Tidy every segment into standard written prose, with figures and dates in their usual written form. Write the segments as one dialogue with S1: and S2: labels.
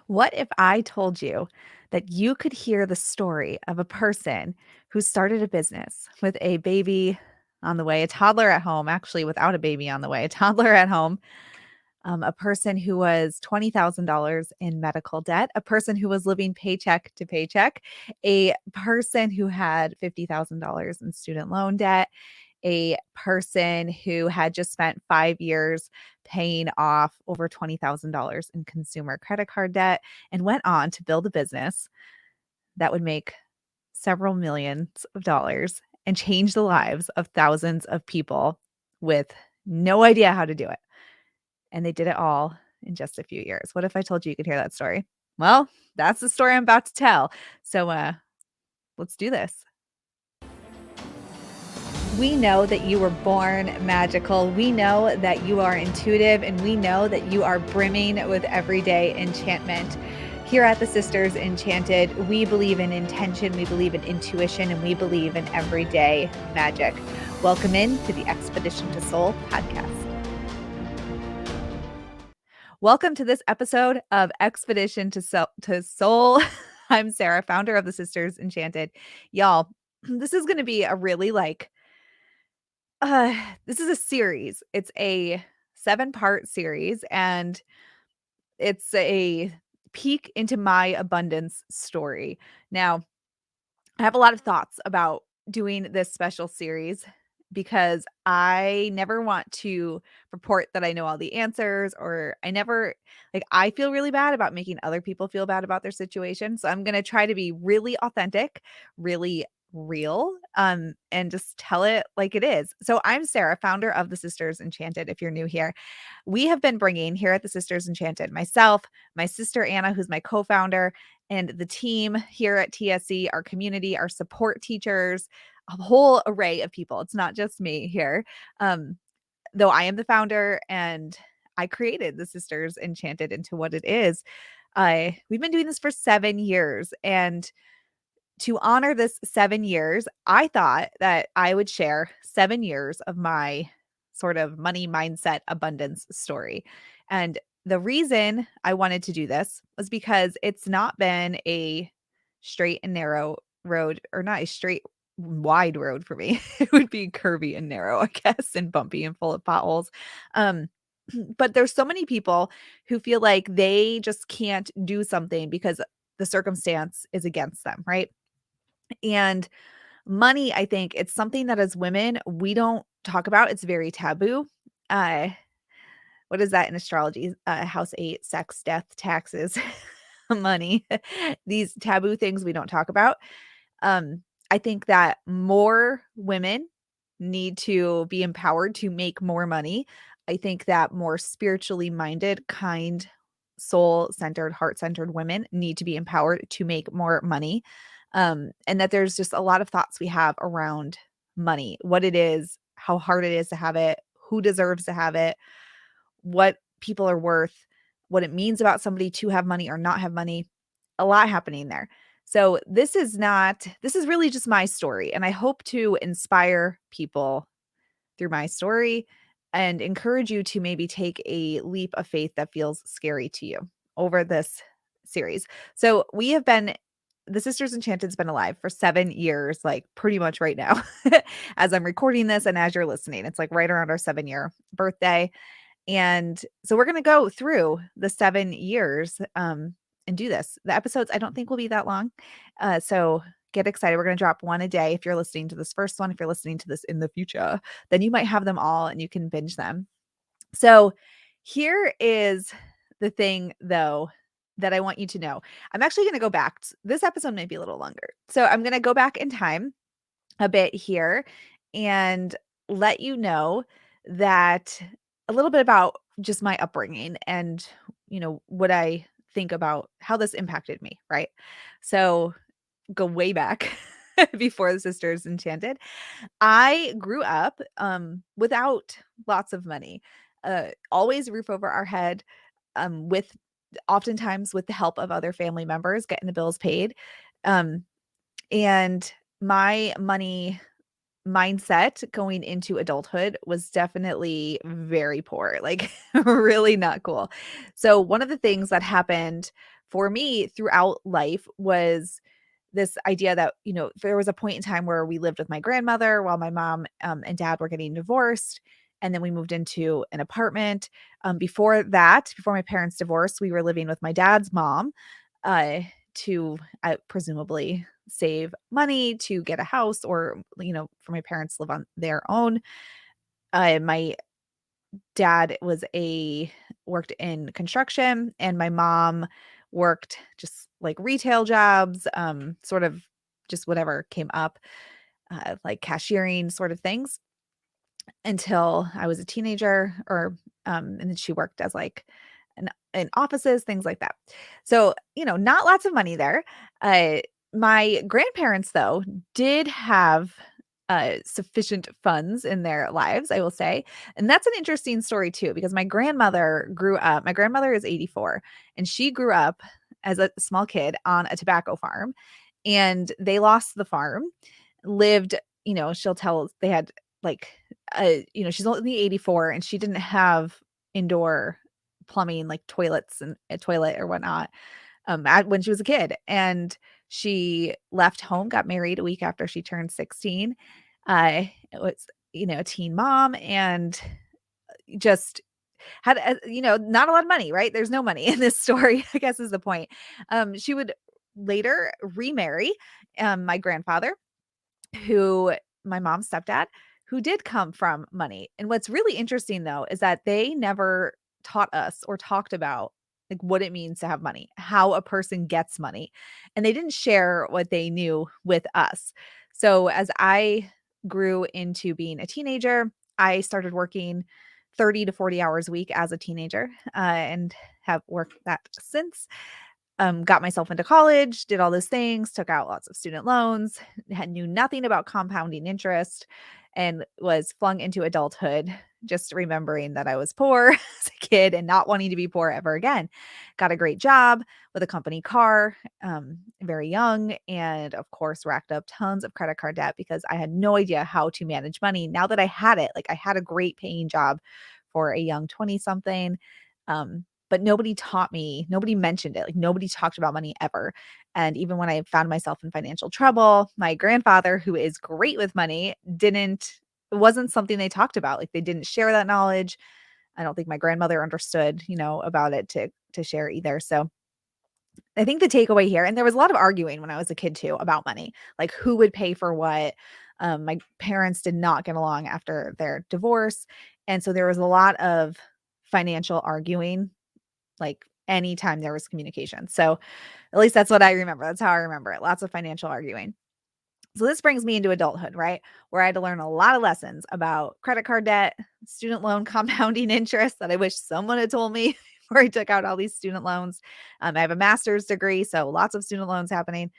S1: What if I told you that you could hear the story of a person who started a business with a baby on the way, a toddler at home, actually without a baby on the way, a toddler at home, a person who was $20,000 in medical debt, a person who was living paycheck to paycheck, a person who had $50,000 in student loan debt, a person who had just spent 5 years paying off over $20,000 in consumer credit card debt and went on to build a business that would make several millions of dollars and change the lives of thousands of people with no idea how to do it. And they did it all in just a few years. What if I told you you could hear that story? Well, that's the story I'm about to tell. So let's do this. We know that you were born magical. We know that you are intuitive, and we know that you are brimming with everyday enchantment. Here at the Sisters Enchanted, we believe in intention, we believe in intuition, and we believe in everyday magic. Welcome in to the Expedition to Soul podcast. Welcome to this episode of Expedition to Soul. I'm Sara, founder of the Sisters Enchanted. Y'all, this is going to be a really this is a series. It's a 7-part series, and it's a peek into my abundance story. Now, I have a lot of thoughts about doing this special series because I never want to report that I know all the answers, or I feel really bad about making other people feel bad about their situation. So I'm going to try to be really authentic, really real, and just tell it like it is. So I'm Sara, founder of the Sisters Enchanted. If you're new here, we have been bringing here at the Sisters Enchanted, myself, my sister Anna, who's my co-founder, and the team here at TSC, our community, our support teachers, a whole array of people. It's not just me here. Though I am the founder and I created the Sisters Enchanted into what it is. We've been doing this for 7 years, and to honor this 7 years, I thought that I would share 7 years of my sort of money mindset abundance story. And the reason I wanted to do this was because it's not been a straight and narrow road, or not a straight wide road for me. It would be curvy and narrow, I guess, and bumpy and full of potholes. Um but there's so many people who feel like they just can't do something because the circumstance is against them, right? And money, I think it's something that as women, we don't talk about. It's very taboo. Uh, what is that in astrology? House 8, sex, death, taxes, money. These taboo things we don't talk about. I think that more women need to be empowered to make more money. I think that more spiritually minded, kind, soul centered, heart centered women need to be empowered to make more money. And that there's just a lot of thoughts we have around money, what it is, how hard it is to have it, who deserves to have it, what people are worth, what it means about somebody to have money or not have money. A lot happening there. So this is really just my story. And I hope to inspire people through my story and encourage you to maybe take a leap of faith that feels scary to you over this series. So the Sisters Enchanted's been alive for 7 years, like pretty much right now, as I'm recording this and as you're listening. It's like right around our 7-year birthday. And so we're going to go through the 7 years and do this. The episodes I don't think will be that long. So get excited. We're going to drop one a day. If you're listening to this first one, if you're listening to this in the future, then you might have them all and you can binge them. So here is the thing, though, that I want you to know. I'm actually going to go back. This episode may be a little longer. So I'm going to go back in time a bit here and let you know that a little bit about just my upbringing and, what I think about how this impacted me, right? So go way back before the Sisters Enchanted. I grew up without lots of money, always roof over our head, with oftentimes with the help of other family members getting the bills paid. Um, and my money mindset going into adulthood was definitely very poor, like really not cool. So one of the things that happened for me throughout life was this idea that, there was a point in time where we lived with my grandmother while my mom, and dad were getting divorced, and then we moved into an apartment. Before that, before my parents divorced, we were living with my dad's mom, uh, to, presumably save money to get a house or, for my parents to live on their own. My dad worked in construction, and my mom worked just like retail jobs, sort of just whatever came up, like cashiering sort of things until I was a teenager, and then she worked as like in offices, things like that. So, not lots of money there. Uh, my grandparents, though, did have sufficient funds in their lives, I will say. And that's an interesting story, too, because my grandmother is 84, and she grew up as a small kid on a tobacco farm, and they lost the farm, lived, she'll tell they had like, she's only 84 and she didn't have indoor plumbing, like toilets and a toilet or whatnot, when she was a kid. And she left home, got married a week after she turned 16. It was, a teen mom, and just had, not a lot of money, right? There's no money in this story, I guess is the point. She would later remarry, my grandfather, who my mom's stepdad, who did come from money. And what's really interesting though is that they never taught us or talked about like what it means to have money, how a person gets money. And they didn't share what they knew with us. So as I grew into being a teenager, I started working 30 to 40 hours a week as a teenager, and have worked that since. Got myself into college, did all those things, took out lots of student loans, knew nothing about compounding interest, and was flung into adulthood, just remembering that I was poor as a kid and not wanting to be poor ever again. Got a great job with a company car, very young, and of course, racked up tons of credit card debt because I had no idea how to manage money. Now that I had it, like I had a great paying job for a young 20 something. But nobody taught me, nobody mentioned it. Like nobody talked about money ever. And even when I found myself in financial trouble, my grandfather, who is great with money, it wasn't something they talked about. Like they didn't share that knowledge. I don't think my grandmother understood, about it to share either. So I think the takeaway here, and there was a lot of arguing when I was a kid too about money, like who would pay for what. My parents did not get along after their divorce. And so there was a lot of financial arguing, like anytime there was communication. So at least that's what I remember. That's how I remember it. Lots of financial arguing. So this brings me into adulthood, right? Where I had to learn a lot of lessons about credit card debt, student loan compounding interest that I wish someone had told me before I took out all these student loans. I have a master's degree, so lots of student loans happening.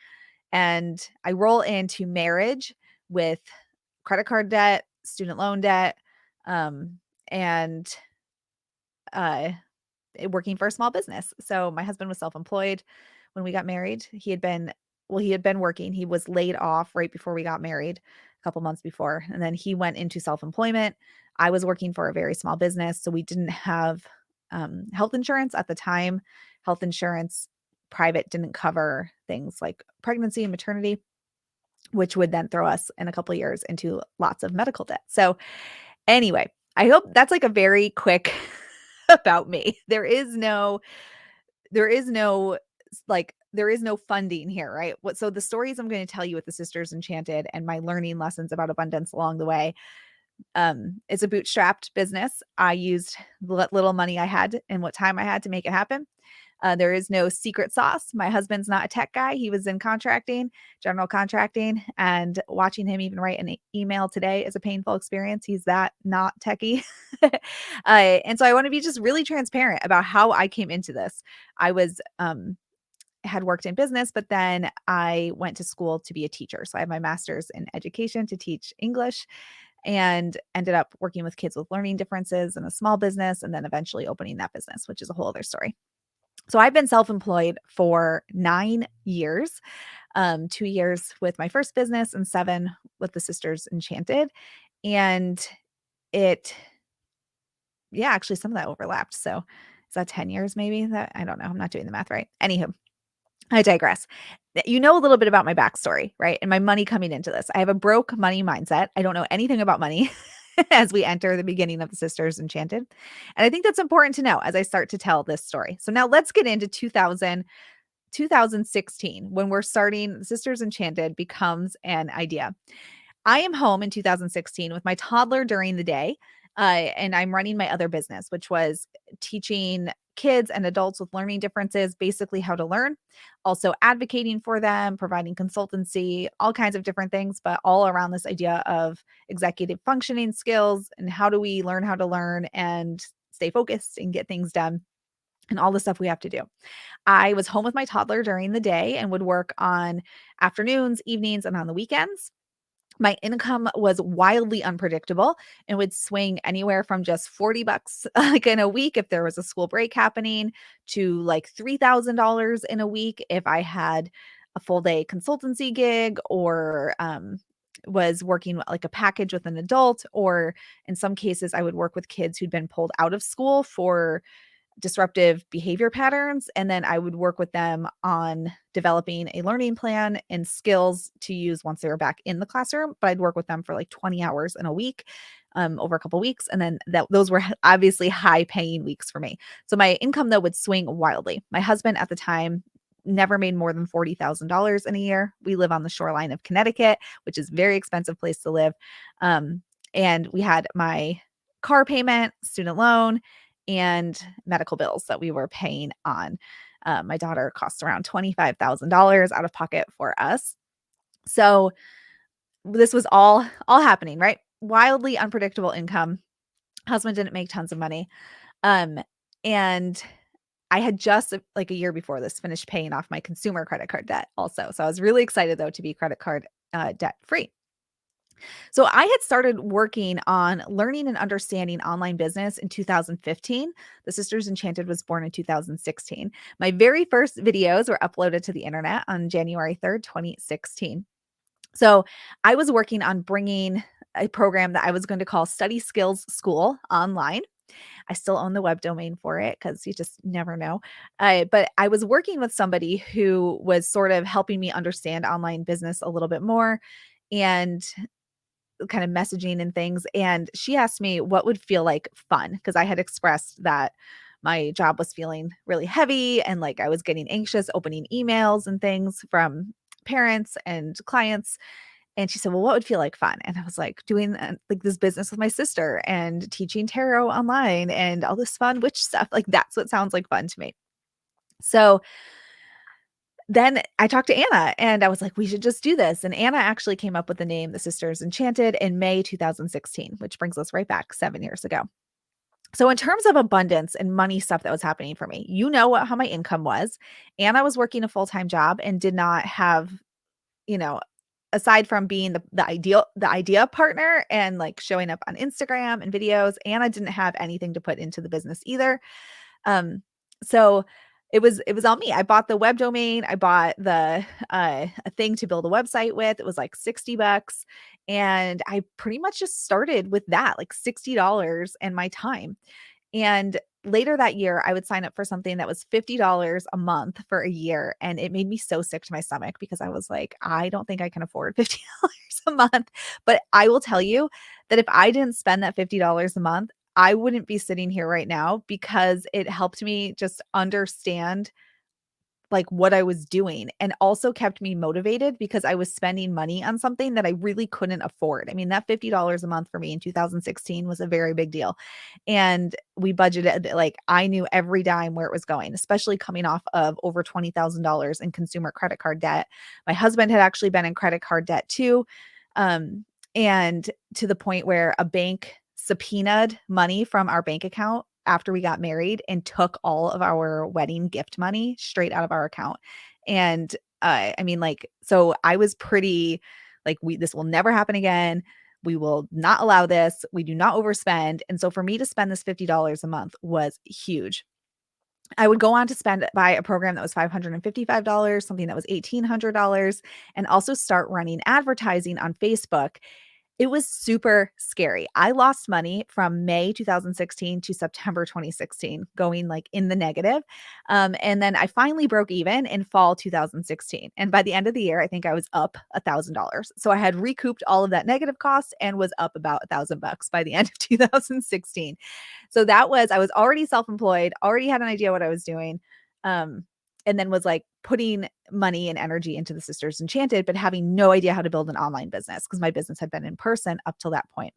S1: And I roll into marriage with credit card debt, student loan debt, and uh, working for a small business. So my husband was self-employed when we got married. He had been working. He was laid off right before we got married, a couple months before, and then he went into self-employment. I was working for a very small business, so we didn't have health insurance at the time. Health insurance private didn't cover things like pregnancy and maternity, which would then throw us in a couple of years into lots of medical debt. So anyway, I hope that's like a very quick about me. There is no funding here, right? So the stories I'm going to tell you with the Sisters Enchanted and my learning lessons about abundance along the way, it's a bootstrapped business. I used what little money I had and what time I had to make it happen. There is no secret sauce. My husband's not a tech guy. He was in contracting, general contracting, and watching him even write an email today is a painful experience. He's that not techie. And so I want to be just really transparent about how I came into this. I had worked in business, but then I went to school to be a teacher. So I have my master's in education to teach English, and ended up working with kids with learning differences in a small business, and then eventually opening that business, which is a whole other story. So I've been self-employed for 9 years, 2 years with my first business and 7 with the Sisters Enchanted. And it yeah, actually some of that overlapped. So is that 10 years maybe? That I don't know. I'm not doing the math right. Anywho, I digress. You know a little bit about my backstory, right? And my money coming into this. I have a broke money mindset. I don't know anything about money as we enter the beginning of the Sisters Enchanted. And I think that's important to know as I start to tell this story. So now let's get into 2016 when we're starting Sisters Enchanted becomes an idea. I am home in 2016 with my toddler during the day, and I'm running my other business, which was teaching kids and adults with learning differences basically how to learn, also advocating for them, providing consultancy, all kinds of different things, but all around this idea of executive functioning skills and how do we learn how to learn and stay focused and get things done and all the stuff we have to do. I was home with my toddler during the day and would work on afternoons, evenings, and on the weekends. My income was wildly unpredictable and would swing anywhere from just 40 bucks like in a week if there was a school break happening to like $3,000 in a week if I had a full day consultancy gig or was working like a package with an adult, or in some cases I would work with kids who'd been pulled out of school for disruptive behavior patterns. And then I would work with them on developing a learning plan and skills to use once they were back in the classroom. But I'd work with them for like 20 hours in a week, over a couple weeks. And then those were obviously high paying weeks for me. So my income though would swing wildly. My husband at the time never made more than $40,000 in a year. We live on the shoreline of Connecticut, which is a very expensive place to live. And we had my car payment, student loan, and medical bills that we were paying on. My daughter costs around $25,000 out of pocket for us. So this was all happening, right? Wildly unpredictable income. Husband didn't make tons of money. And I had just like a year before this finished paying off my consumer credit card debt also. So I was really excited though to be credit card debt free. So I had started working on learning and understanding online business in 2015. The Sisters Enchanted was born in 2016. My very first videos were uploaded to the internet on January 3rd, 2016. So I was working on bringing a program that I was going to call Study Skills School online. I still own the web domain for it because you just never know. But I was working with somebody who was sort of helping me understand online business a little bit more and kind of messaging and things. And she asked me what would feel like fun because I had expressed that my job was feeling really heavy and like I was getting anxious opening emails and things from parents and clients. And she said, "Well, what would feel like fun?" And I was like, doing like this business with my sister and teaching tarot online and all this fun witch stuff. Like that's what sounds like fun to me. So then I talked to Anna and I was like, we should just do this. And Anna actually came up with the name The Sisters Enchanted in May 2016, which brings us right back 7 years ago. So in terms of abundance and money stuff that was happening for me, you know how my income was. Anna was working a full-time job and did not have, you know, aside from being the idea partner and like showing up on Instagram and videos, Anna didn't have anything to put into the business either. So it was on me. I bought the web domain. I bought the a thing to build a website with. It was like 60 bucks. And I pretty much just started with that, like $60 and my time. And later that year, I would sign up for something that was $50 a month for a year. And it made me so sick to my stomach because I was like, I don't think I can afford $50 a month. But I will tell you that if I didn't spend that $50 a month, I wouldn't be sitting here right now because it helped me just understand like what I was doing and also kept me motivated because I was spending money on something that I really couldn't afford. I mean, that $50 a month for me in 2016 was a very big deal. And we budgeted, like, I knew every dime where it was going, especially coming off of over $20,000 in consumer credit card debt. My husband had actually been in credit card debt too. And to the point where a bank subpoenaed money from our bank account after we got married and took all of our wedding gift money straight out of our account. And I mean, like, so I was pretty like, this will never happen again. We will not allow this. We do not overspend. And so for me to spend this $50 a month was huge. I would go on to buy a program that was $555, something that was $1,800, and also start running advertising on Facebook. It was super scary. I lost money from May 2016 to September 2016, going like in the negative. And then I finally broke even in fall 2016. And by the end of the year, I think I was up $1,000. So I had recouped all of that negative cost and was up about $1,000 by the end of 2016. So I was already self-employed, already had an idea what I was doing. Um, and then was like putting money and energy into the Sisters Enchanted, but having no idea how to build an online business because my business had been in person up till that point.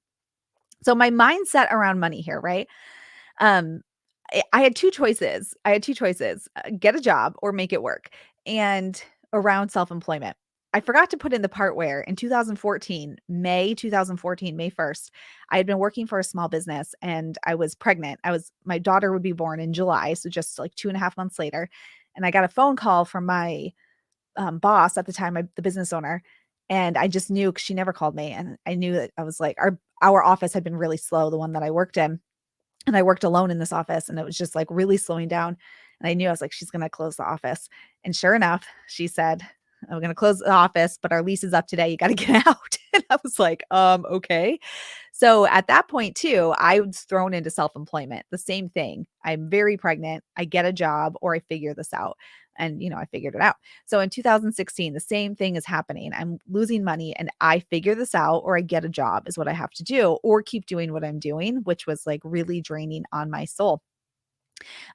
S1: So my mindset around money here, right? Um, I had two choices. Get a job or make it work. And around self-employment, I forgot to put in the part where in 2014, May 2014, May 1st, I had been working for a small business and I was pregnant. My daughter would be born in July. So just like 2.5 months later. And I got a phone call from my boss at the time, the business owner. And I just knew because she never called me. And I knew that I was like, our office had been really slow, the one that I worked in. And I worked alone in this office and it was just like really slowing down. And I knew I was like, she's going to close the office. And sure enough, she said, I'm going to close the office, but our lease is up today. You got to get out. And I was like, okay. So at that point too, I was thrown into self-employment. The same thing. I'm very pregnant. I get a job or I figure this out. And, I figured it out. So in 2016, the same thing is happening. I'm losing money and I figure this out or I get a job is what I have to do or keep doing what I'm doing, which was like really draining on my soul.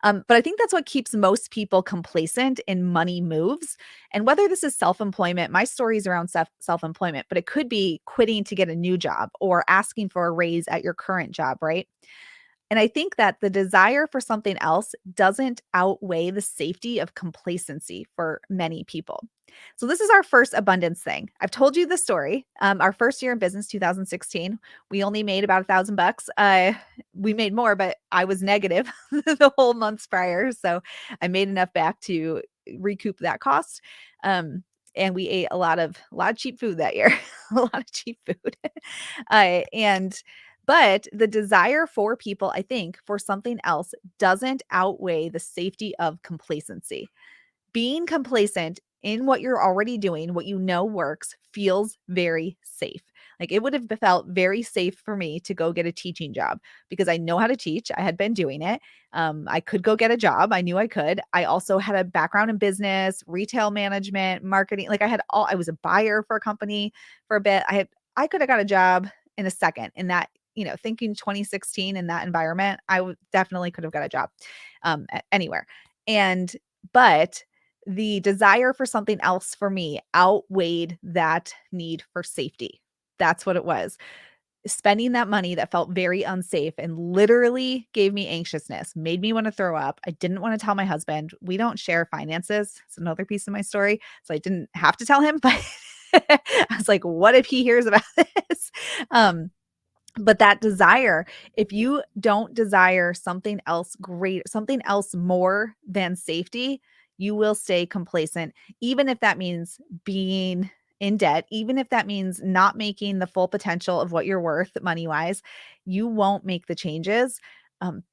S1: But I think that's what keeps most people complacent in money moves. And whether this is self-employment, my story is around self-employment, but it could be quitting to get a new job or asking for a raise at your current job, right? And I think that the desire for something else doesn't outweigh the safety of complacency for many people. So this is our first abundance thing. I've told you the story. Our first year in business, 2016, we only made about $1,000. We made more, but I was negative the whole months prior. So I made enough back to recoup that cost. And we ate a lot of cheap food that year, a lot of cheap food. And but the desire for people, I think, for something else doesn't outweigh the safety of complacency. Being complacent in what you're already doing, what you know works, feels very safe. Like it would have felt very safe for me to go get a teaching job because I know how to teach. I had been doing it. I could go get a job. I knew I could. I also had a background in business, retail management, marketing. Like I was a buyer for a company for a bit. I could have got a job in a second in that, thinking 2016 in that environment, definitely could have got a job anywhere. But the desire for something else for me outweighed that need for safety. That's what it was. Spending that money that felt very unsafe and literally gave me anxiousness, made me want to throw up. I didn't want to tell my husband. We don't share finances. It's another piece of my story. So I didn't have to tell him, but I was like, what if he hears about this? But that desire, if you don't desire something else great, something else more than safety, you will stay complacent, even if that means being in debt, even if that means not making the full potential of what you're worth money wise, you won't make the changes.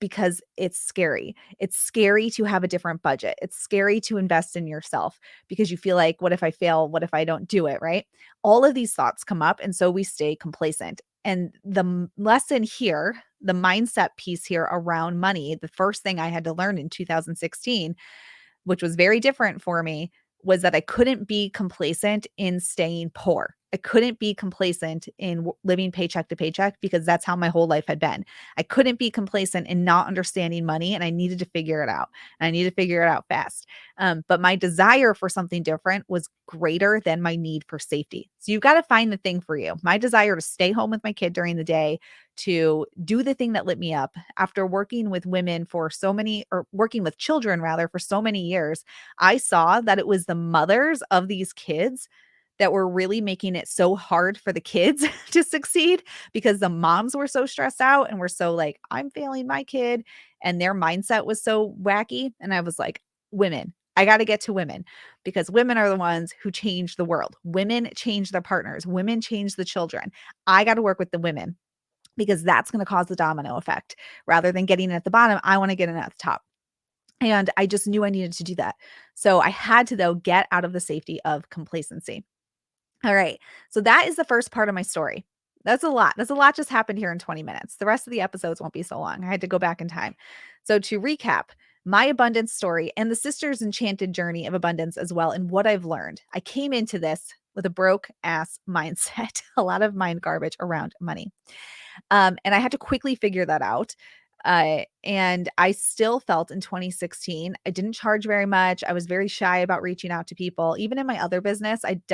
S1: Because it's scary. It's scary to have a different budget. It's scary to invest in yourself because you feel like, what if I fail? What if I don't do it? Right? All of these thoughts come up. And so we stay complacent. And the lesson here, the mindset piece here around money, the first thing I had to learn in 2016, which was very different for me, was that I couldn't be complacent in staying poor. I couldn't be complacent in living paycheck to paycheck because that's how my whole life had been. I couldn't be complacent in not understanding money and I needed to figure it out. And I needed to figure it out fast. But my desire for something different was greater than my need for safety. So you've got to find the thing for you. My desire to stay home with my kid during the day, to do the thing that lit me up after working with women for so many, or working with children rather, for so many years, I saw that it was the mothers of these kids that were really making it so hard for the kids to succeed because the moms were so stressed out and were so like, I'm failing my kid. And their mindset was so wacky. And I was like, women, I got to get to women because women are the ones who change the world. Women change their partners. Women change the children. I got to work with the women because that's going to cause the domino effect. Rather than getting it at the bottom, I want to get it at the top. And I just knew I needed to do that. So I had to, though, get out of the safety of complacency. All right. So that is the first part of my story. That's a lot. That's a lot just happened here in 20 minutes. The rest of the episodes won't be so long. I had to go back in time. So to recap, my abundance story and the Sisters Enchanted journey of abundance as well, and what I've learned. I came into this with a broke ass mindset, a lot of mind garbage around money. And I had to quickly figure that out. And I still felt in 2016, I didn't charge very much. I was very shy about reaching out to people. Even in my other business, I'd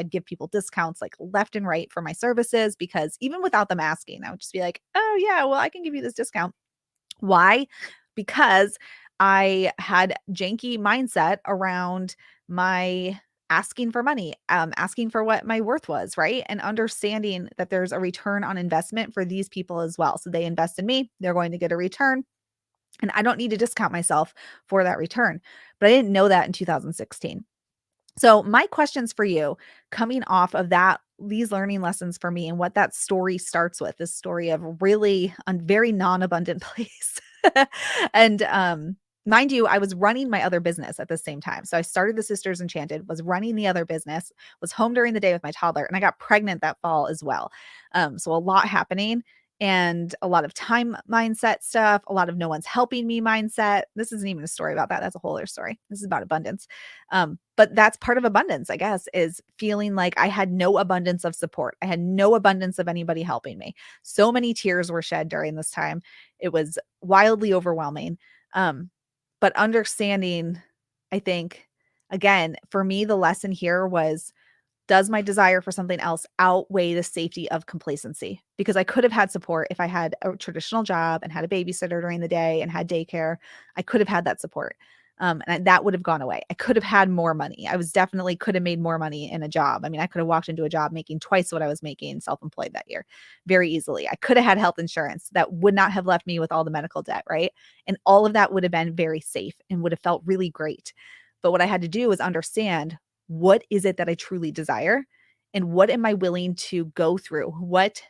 S1: give people discounts like left and right for my services, because even without them asking, I would just be like, oh yeah, well, I can give you this discount. Why? Because I had janky mindset around my asking for money, asking for what my worth was, right? And understanding that there's a return on investment for these people as well. So they invest in me, they're going to get a return, and I don't need to discount myself for that return. But I didn't know that in 2016. So my questions for you, coming off of that, these learning lessons for me, and what that story starts with, this story of really a very non-abundant place. And mind you, I was running my other business at the same time. So I started the Sisters Enchanted, was running the other business, was home during the day with my toddler, and I got pregnant that fall as well. So a lot happening, and a lot of time mindset stuff, a lot of no one's helping me mindset. This isn't even a story about that. That's a whole other story. This is about abundance. But that's part of abundance, I guess, is feeling like I had no abundance of support. I had no abundance of anybody helping me. So many tears were shed during this time. It was wildly overwhelming. But understanding, I think, again, for me, the lesson here was, does my desire for something else outweigh the safety of complacency? Because I could have had support if I had a traditional job and had a babysitter during the day and had daycare. I could have had that support. That would have gone away. I could have had more money. I was definitely could have made more money in a job. I mean, I could have walked into a job making twice what I was making self-employed that year very easily. I could have had health insurance that would not have left me with all the medical debt, right? And all of that would have been very safe and would have felt really great. But what I had to do was understand, what is it that I truly desire, and what am I willing to go through? What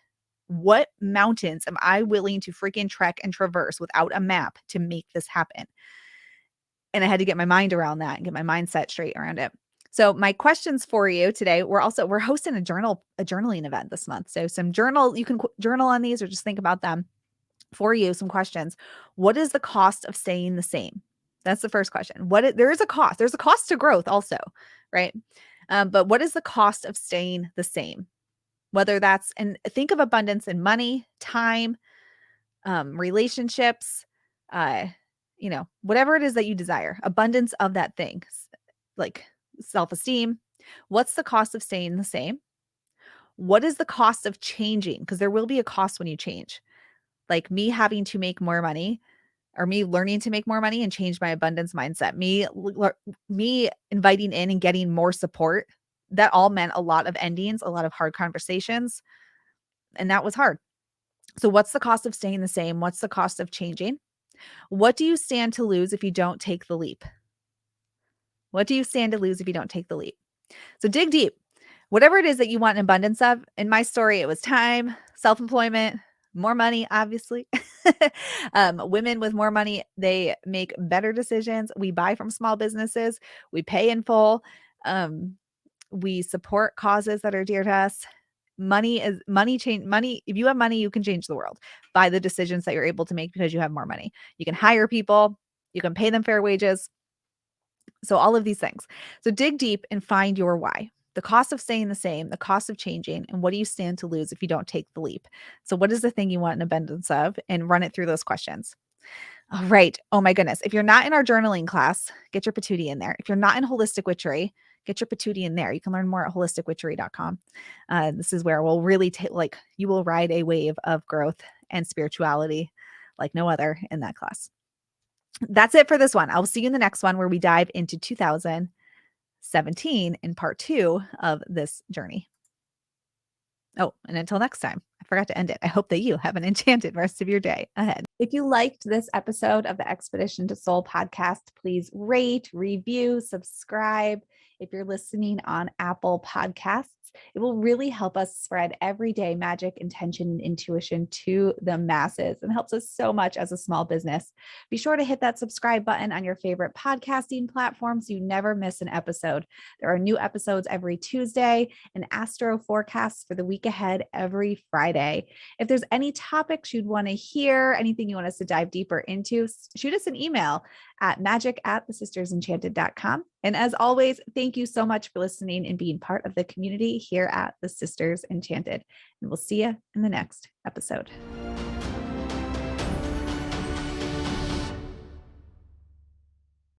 S1: mountains am I willing to freaking trek and traverse without a map to make this happen? And I had to get my mind around that and get my mindset straight around it. So my questions for you today, we're hosting a journaling event this month. So you can journal on these or just think about them. For you, some questions. What is the cost of staying the same? That's the first question. There is a cost. There's a cost to growth also, right? But what is the cost of staying the same? Whether that's, and think of abundance in money, time, relationships, uh, whatever it is that you desire, abundance of that thing, like self-esteem. What's the cost of staying the same? What is the cost of changing? Because there will be a cost when you change. Like me having to make more money, or me learning to make more money and change my abundance mindset, me inviting in and getting more support, that all meant a lot of endings, a lot of hard conversations, and that was hard. So what's the cost of staying the same? What's the cost of changing? What do you stand to lose if you don't take the leap? What do you stand to lose if you don't take the leap? So dig deep. Whatever it is that you want an abundance of, in my story, it was time, self-employment, more money, obviously. Women with more money, they make better decisions. We buy from small businesses. We pay in full. We support causes that are dear to us. Money. If you have money, you can change the world by the decisions that you're able to make because you have more money. You can hire people. You can pay them fair wages. So all of these things. So dig deep and find your why. The cost of staying the same, the cost of changing, and what do you stand to lose if you don't take the leap? So what is the thing you want an abundance of? And run it through those questions. All right. Oh my goodness. If you're not in our journaling class, get your patootie in there. If you're not in Holistic Witchery, get your patootie in there. You can learn more at holisticwitchery.com. This is where we'll really you will ride a wave of growth and spirituality like no other in that class. That's it for this one. I'll see you in the next one where we dive into 2017 in part 2 of this journey. Oh, and until next time, I forgot to end it. I hope that you have an enchanted rest of your day ahead. If you liked this episode of the Expedition to Soul podcast, please rate, review, subscribe. If you're listening on Apple Podcasts, It will really help us spread everyday magic, intention, and intuition to the masses and helps us so much as a small business. Be sure to hit that subscribe button on your favorite podcasting platform so you never miss an episode. There are new episodes every Tuesday and astro forecasts for the week ahead every Friday. If there's any topics you'd want to hear, anything you want us to dive deeper into, shoot us an email at magic@thesistersenchanted.com. And as always, thank you so much for listening and being part of the community here at the Sisters Enchanted. And we'll see you in the next episode.